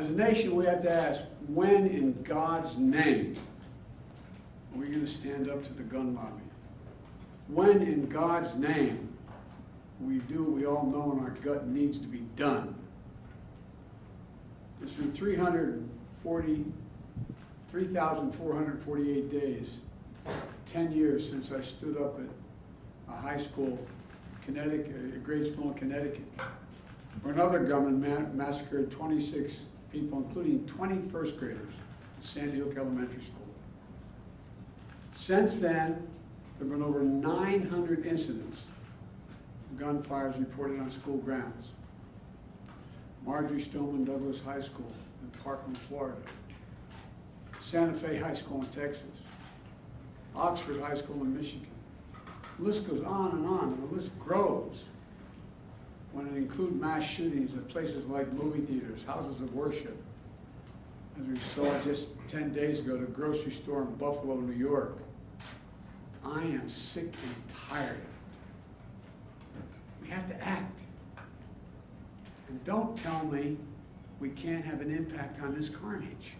As a nation, we have to ask, when in God's name are we going to stand up to the gun lobby? When in God's name we do what we all know in our gut needs to be done? It's been 3,448 days, 10 years since I stood up at a high school, Connecticut, a grade school in Connecticut, where another gunman massacred 26 people, including 20 first graders at Sandy Hook Elementary School. Since then, there have been over 900 incidents of gunfires reported on school grounds. Marjory Stoneman Douglas High School in Parkland, Florida. Santa Fe High School in Texas. Oxford High School in Michigan. The list goes on, and the list grows when it includes mass shootings at places like movie theaters, houses of worship. As we saw just 10 days ago at a grocery store in Buffalo, New York. I am sick and tired of it. We have to act. And don't tell me we can't have an impact on this carnage.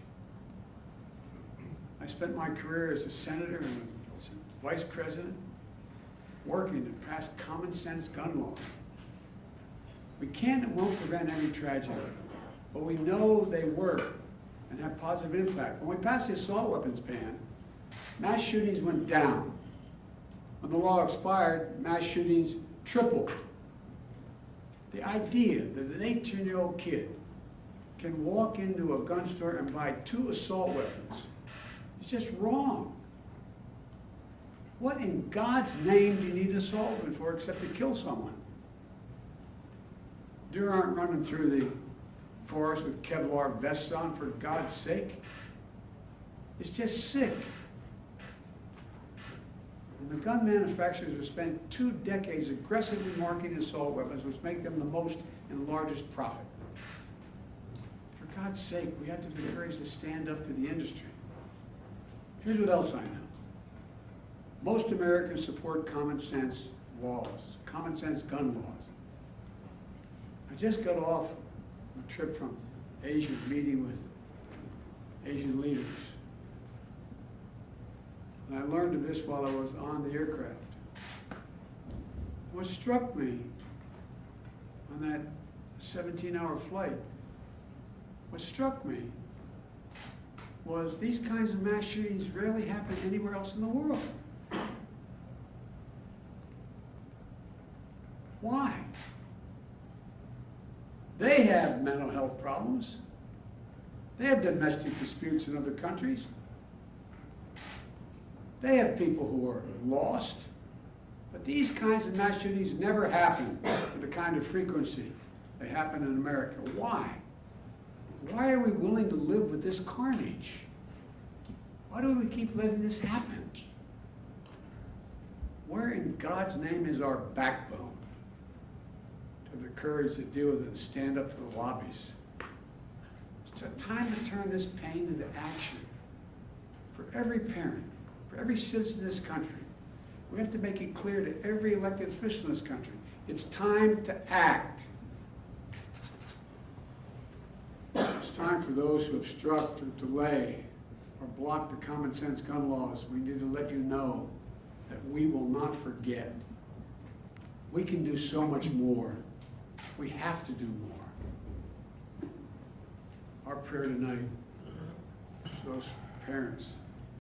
I spent my career as a senator and as a vice president working to pass common sense gun laws. We can't and won't prevent every tragedy, but we know they work and have positive impact. When we passed the assault weapons ban, mass shootings went down. When the law expired, mass shootings tripled. The idea that an 18-year-old kid can walk into a gun store and buy 2 assault weapons is just wrong. What in God's name do you need an assault weapon for except to kill someone? Deer aren't running through the forest with Kevlar vests on, for God's sake. It's just sick. And the gun manufacturers have spent 2 decades aggressively marketing assault weapons, which make them the most and largest profit. For God's sake, we have to be encouraged to stand up to the industry. Here's what else I know. Most Americans support common sense laws, common sense gun laws. I just got off a trip from Asia, meeting with Asian leaders. And I learned of this while I was on the aircraft. What struck me on that 17-hour flight, what struck me was these kinds of mass shootings rarely happen anywhere else in the world. Why? They have mental health problems. They have domestic disputes in other countries. They have people who are lost. But these kinds of mass shootings never happen with the kind of frequency they happen in America. Why? Why are we willing to live with this carnage? Why do we keep letting this happen? Where in God's name is our backbone to have the courage to deal with it and stand up to the lobbies? It's a time to turn this pain into action for every parent, for every citizen in this country. We have to make it clear to every elected official in this country. It's time to act. It's time for those who obstruct or delay or block the common sense gun laws. We need to let you know that we will not forget. We can do so much more. We have to do more. Our prayer tonight is those parents